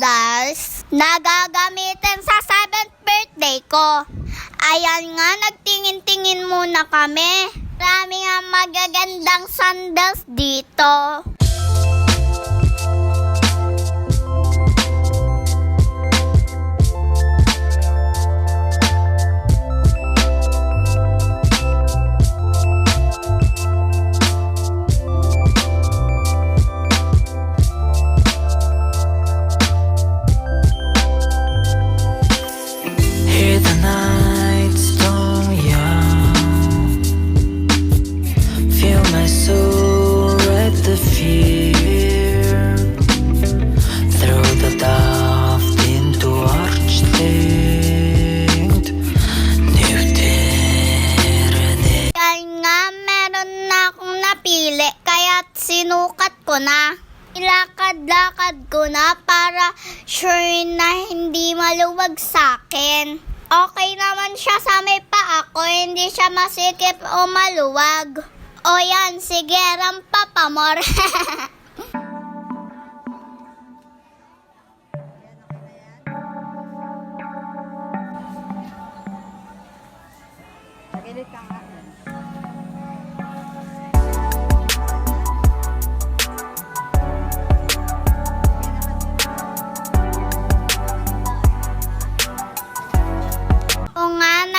sandals na gagamitin sa 7th birthday ko. Ayan nga, nagtingin-tingin muna kami. Marami nga magagandang sandals dito. Kaya sinukat ko na. Ilakad-lakad ko na para sure na hindi maluwag sa akin. Okay naman siya sa may paa ko, hindi siya masikip o maluwag. O yan, sige, rampa pa more. Tagilid ka nga.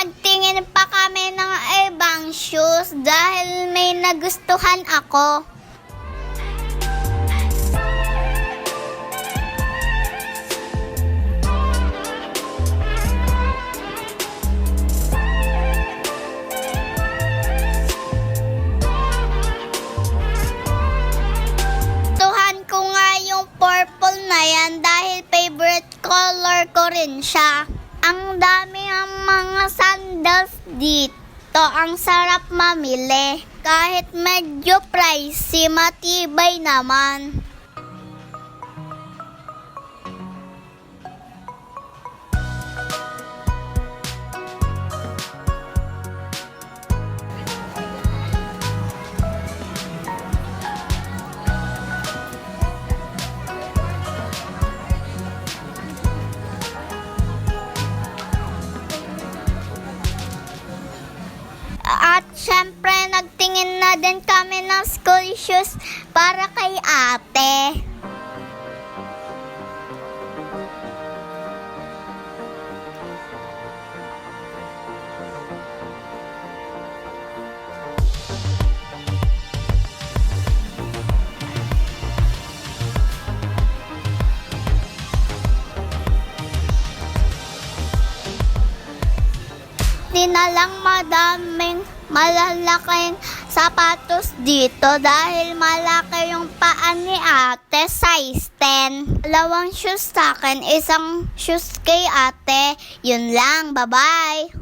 Nagtingin pa kami ng ibang shoes dahil may nagustuhan ako. Gustuhan ko nga yung purple na yan dahil favorite color ko rin siya. Ang dami ang mga sandals dito. Ang sarap mamili. Kahit medyo pricey, matibay naman. At syempre, nagtingin na din kami ng school shoes para kay ate. Di na lang madaming malalaking sapatos dito dahil malaki yung paa ni ate, size 10. 2 shoes sa akin, 1 shoes kay ate. Yun lang, bye-bye!